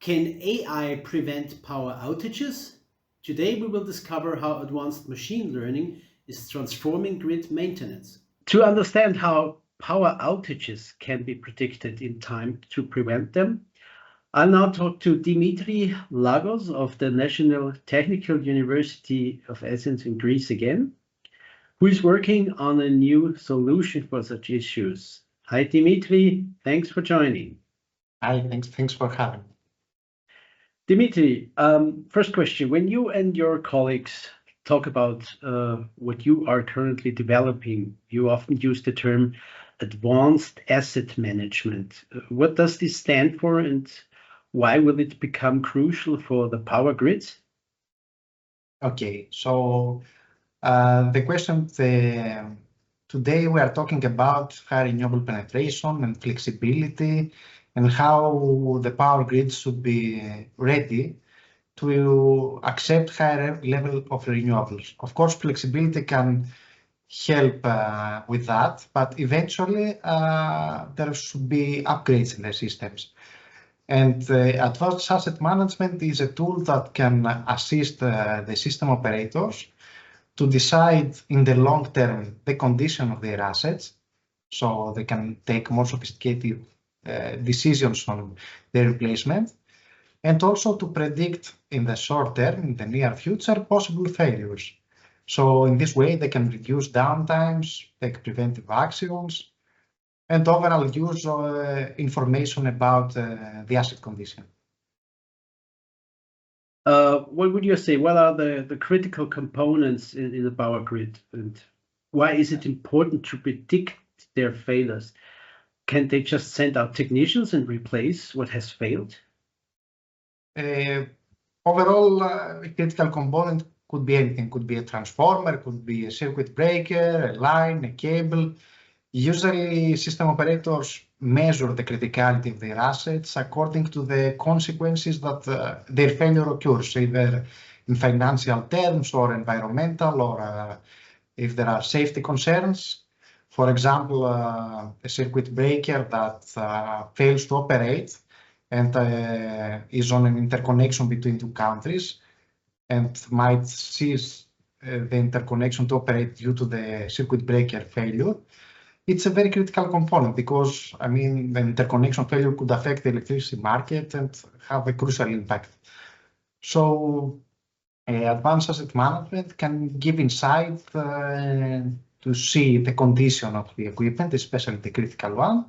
Can AI prevent power outages? Today we will discover how advanced machine learning is transforming grid maintenance. To understand how power outages can be predicted in time to prevent them, I'll now talk to Dimitris Lagos of the National Technical University of Athens in Greece again, who is working on a new solution for such issues. Hi, Dimitri. Thanks for joining. Hi, thanks for having me. Dimitri, first question. When you and your colleagues talk about what you are currently developing, you often use the term advanced asset management. What does this stand for, and why will it become crucial for the power grids? Okay, so the question today we are talking about high renewable penetration and flexibility and how the power grid should be ready to accept higher level of renewables. Of course, flexibility can help with that, but eventually there should be upgrades in the systems. And advanced asset management is a tool that can assist the system operators to decide in the long term the condition of their assets, so they can take more sophisticated decisions on their replacement, and also to predict in the short term, in the near future, possible failures. So in this way, they can reduce downtimes, take preventive actions, and overall use information about the asset condition. What would you say? What are the critical components in the power grid, and why is it important to predict their failures? Can they just send out technicians and replace what has failed? Overall, a critical component could be anything. Could be a transformer, could be a circuit breaker, a line, a cable. Usually, system operators measure the criticality of their assets according to the consequences that their failure occurs, either in financial terms or environmental, or if there are safety concerns. For example, a circuit breaker that fails to operate and is on an interconnection between two countries and might cease the interconnection to operate due to the circuit breaker failure. It's a very critical component because, I mean, the interconnection failure could affect the electricity market and have a crucial impact. So advanced asset management can give insight to see the condition of the equipment, especially the critical one,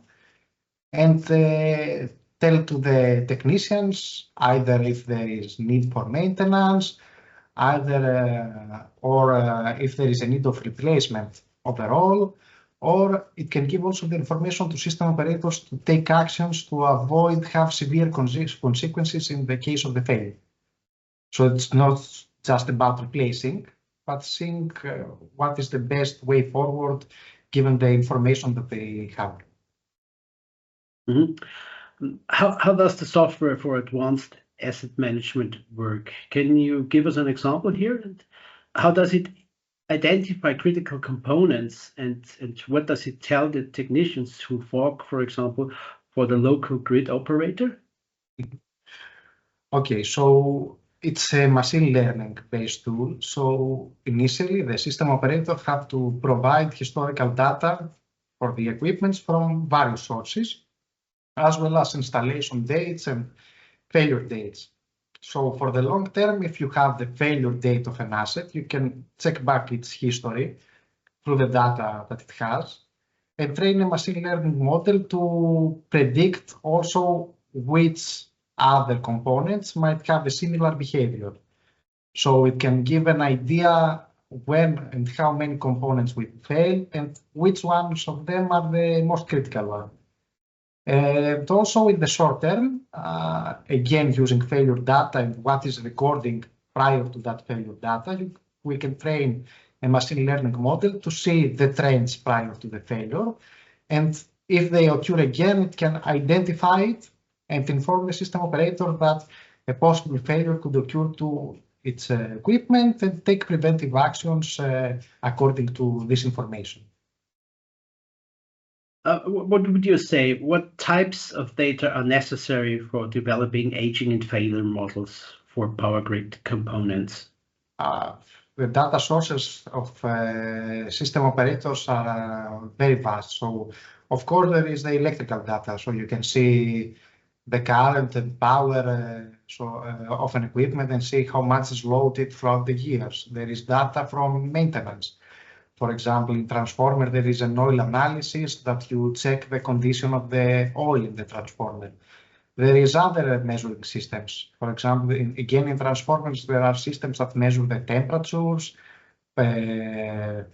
and tell to the technicians either if there is need for maintenance, or if there is a need of replacement overall, or it can give also the information to system operators to take actions to avoid have severe consequences in the case of the failure. So it's not just about replacing, but seeing what is the best way forward given the information that they have. Mm-hmm. How does the software for advanced asset management work? Can you give us an example here? And how does it identify critical components, and what does it tell the technicians who work, for example, for the local grid operator? Okay, so it's a machine learning based tool. So initially the system operator have to provide historical data for the equipment from various sources, as well as installation dates and failure dates. So for the long term, if you have the failure date of an asset, you can check back its history through the data that it has and train a machine learning model to predict also which other components might have a similar behavior. So it can give an idea when and how many components will fail and which ones of them are the most critical ones. And also in the short term, again, using failure data and what is recording prior to that failure data, we can train a machine learning model to see the trends prior to the failure. And if they occur again, it can identify it and inform the system operator that a possible failure could occur to its equipment and take preventive actions according to this information. What would you say? What types of data are necessary for developing aging and failure models for power grid components? The data sources of system operators are very vast. So, of course, there is the electrical data. So you can see the current and power of an equipment and see how much is loaded throughout the years. There is data from maintenance. For example, in transformer, there is an oil analysis that you check the condition of the oil in the transformer. There is other measuring systems. For example, again, in transformers, there are systems that measure the temperatures and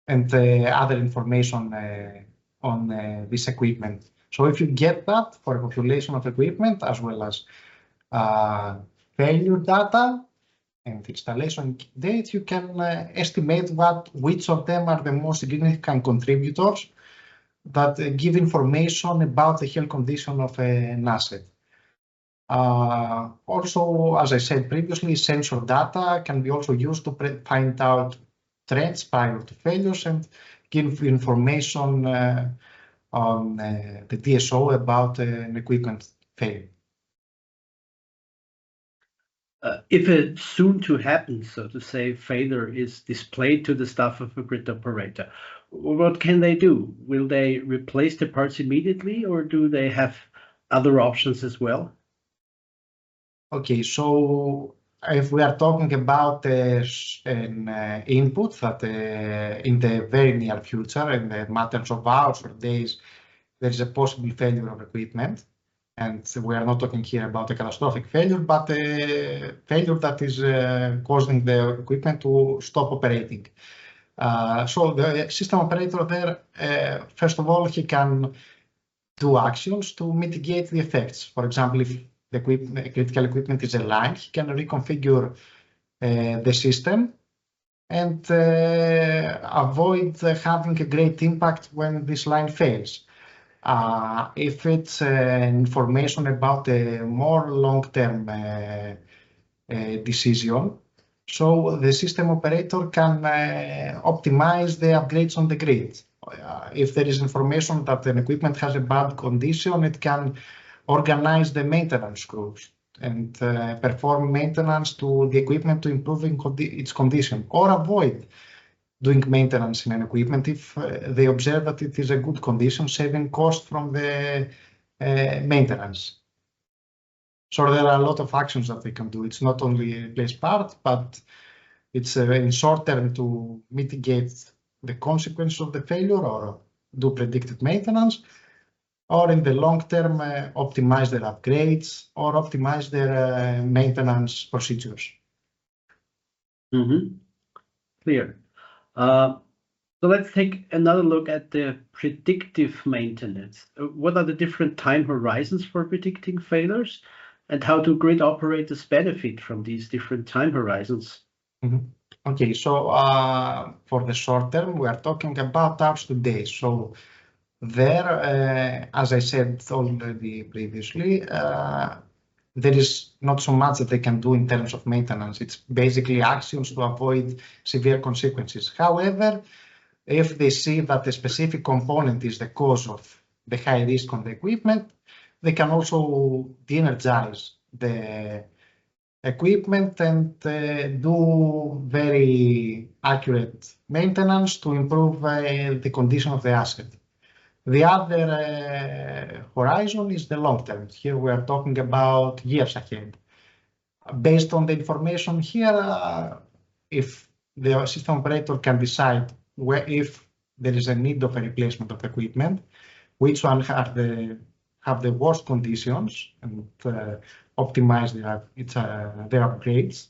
other information on this equipment. So if you get that for a population of equipment, as well as failure data and installation date, you can estimate which of them are the most significant contributors that give information about the health condition of an asset. Also, as I said previously, sensor data can be also used to find out trends prior to failures and give information on the DSO about an equipment failure. If a soon to happen, so to say, failure is displayed to the staff of a grid operator, what can they do? Will they replace the parts immediately, or do they have other options as well? Okay, so if we are talking about an input that in the very near future, in the matters of hours or days, there is a possible failure of equipment. And we are not talking here about a catastrophic failure, but a failure that is causing the equipment to stop operating. So the system operator there, first of all, he can do actions to mitigate the effects. For example, if the critical equipment is aligned, he can reconfigure the system and avoid having a great impact when this line fails. If it's information about a more long-term decision, so the system operator can optimize the upgrades on the grid. If there is information that an equipment has a bad condition, it can organize the maintenance crews and perform maintenance to the equipment to improve its condition, or avoid doing maintenance in an equipment if they observe that it is a good condition, saving cost from the maintenance. So there are a lot of actions that they can do. It's not only replace part, but it's in short term to mitigate the consequences of the failure or do predictive maintenance, or in the long term optimize their upgrades or optimize their maintenance procedures. Clear. So let's take another look at the predictive maintenance. What are the different time horizons for predicting failures, and how do grid operators benefit from these different time horizons? Okay, so for the short term, we are talking about hours to days. So there, as I said already previously, there is not so much that they can do in terms of maintenance. It's basically actions to avoid severe consequences. However, if they see that a specific component is the cause of the high risk on the equipment, they can also de-energize the equipment and do very accurate maintenance to improve the condition of the asset. The other horizon is the long term. Here we are talking about years ahead. Based on the information here, if the system operator can decide if there is a need of a replacement of equipment, which one have the worst conditions, and optimize their upgrades,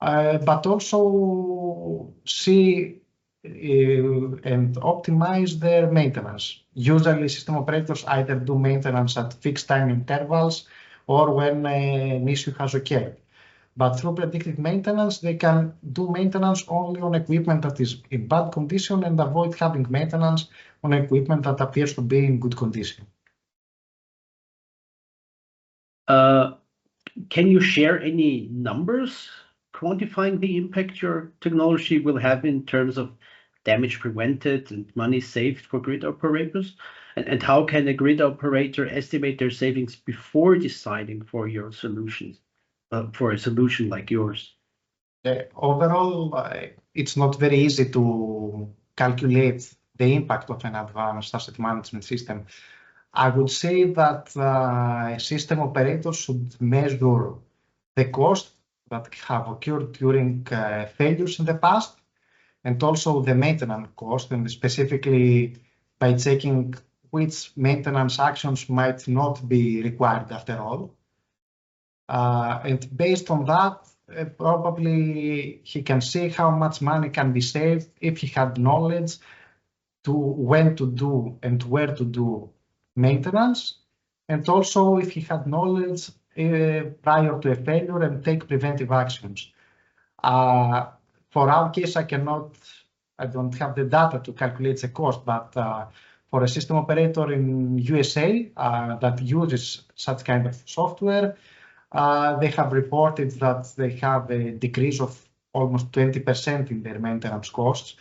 but also see and optimize their maintenance. Usually system operators either do maintenance at fixed time intervals or when an issue has occurred. But through predictive maintenance, they can do maintenance only on equipment that is in bad condition and avoid having maintenance on equipment that appears to be in good condition. Can you share any numbers quantifying the impact your technology will have in terms of damage prevented and money saved for grid operators? And how can a grid operator estimate their savings before deciding for your solutions, for a solution like yours? Overall, it's not very easy to calculate the impact of an advanced asset management system. I would say that a system operator should measure the cost that have occurred during failures in the past, and also the maintenance cost, and specifically by checking which maintenance actions might not be required after all. And based on that, probably he can see how much money can be saved if he had knowledge to when to do and where to do maintenance, and also if he had knowledge prior to a failure and take preventive actions. For our case, I don't have the data to calculate the cost, but for a system operator in USA that uses such kind of software, they have reported that they have a decrease of almost 20% in their maintenance costs,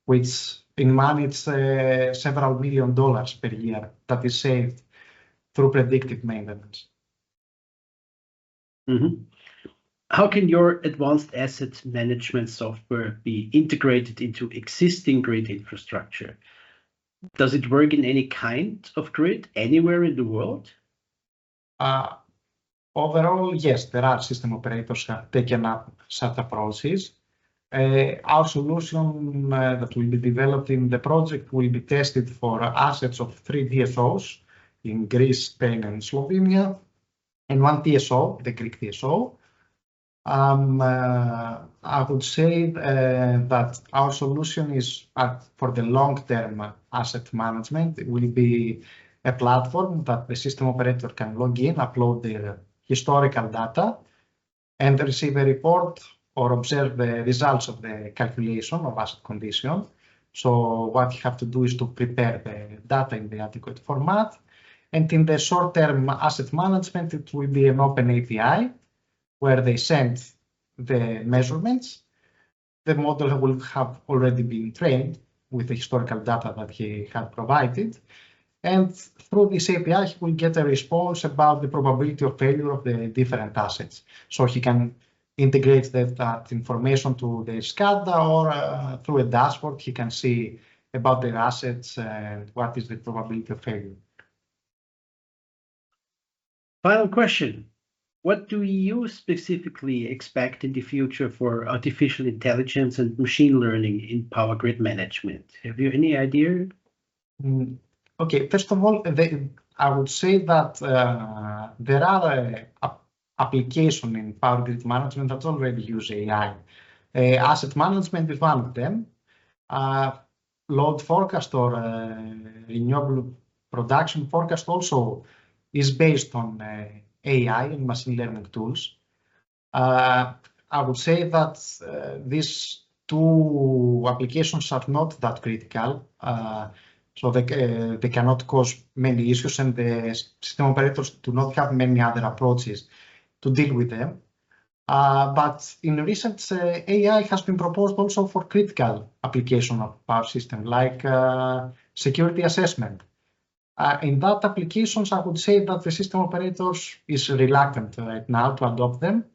which in money it's several $1 million per year that is saved through predictive maintenance. Mm-hmm. How can your advanced asset management software be integrated into existing grid infrastructure? Does it work in any kind of grid anywhere in the world? Overall, yes, there are system operators have taken up such approaches. Our solution that will be developed in the project will be tested for assets of 3 DSOs in Greece, Spain, and Slovenia, and 1 TSO, the Greek TSO. I would say that our solution is for the long-term asset management. It will be a platform that the system operator can log in, upload their historical data, and receive a report or observe the results of the calculation of asset condition. So what you have to do is to prepare the data in the adequate format. And in the short-term asset management, it will be an open API where they send the measurements. The model will have already been trained with the historical data that he had provided. And through this API, he will get a response about the probability of failure of the different assets. So he can integrate that information to the SCADA, or through a dashboard, he can see about their assets and what is the probability of failure. Final question. What do you specifically expect in the future for artificial intelligence and machine learning in power grid management? Have you any idea? Okay, first of all, I would say that there are applications in power grid management that already use AI. Asset management is one of them. Load forecast or renewable production forecast also is based on AI and machine learning tools. I would say that these two applications are not that critical. So they cannot cause many issues, and the system operators do not have many other approaches to deal with them. But in recent, AI has been proposed also for critical application of power system, like security assessment. In that applications, I would say that the system operators is reluctant right now to adopt them.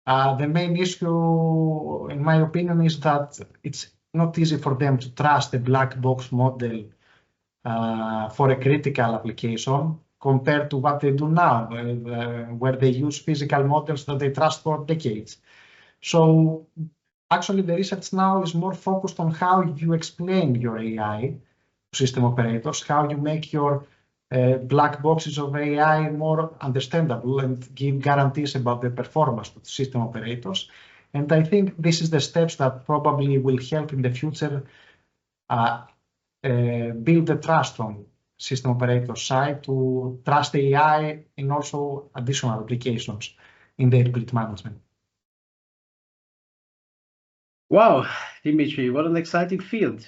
The main issue, in my opinion, is that it's not easy for them to trust a black box model for a critical application compared to what they do now, where they use physical models that they trust for decades. So actually the research now is more focused on how you explain your AI to system operators, how you make your black boxes of AI more understandable and give guarantees about the performance to the system operators. And I think this is the steps that probably will help in the future build the trust on system operator side to trust AI in also additional applications in their grid management. Wow, Dimitri, what an exciting field.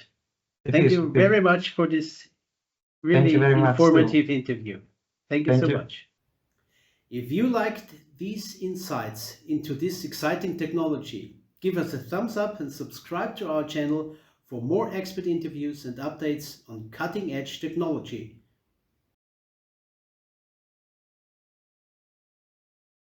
Thank you very much for this really informative interview. Thank you so much. If you liked these insights into this exciting technology, give us a thumbs up and subscribe to our channel For more expert interviews and updates on cutting-edge technology,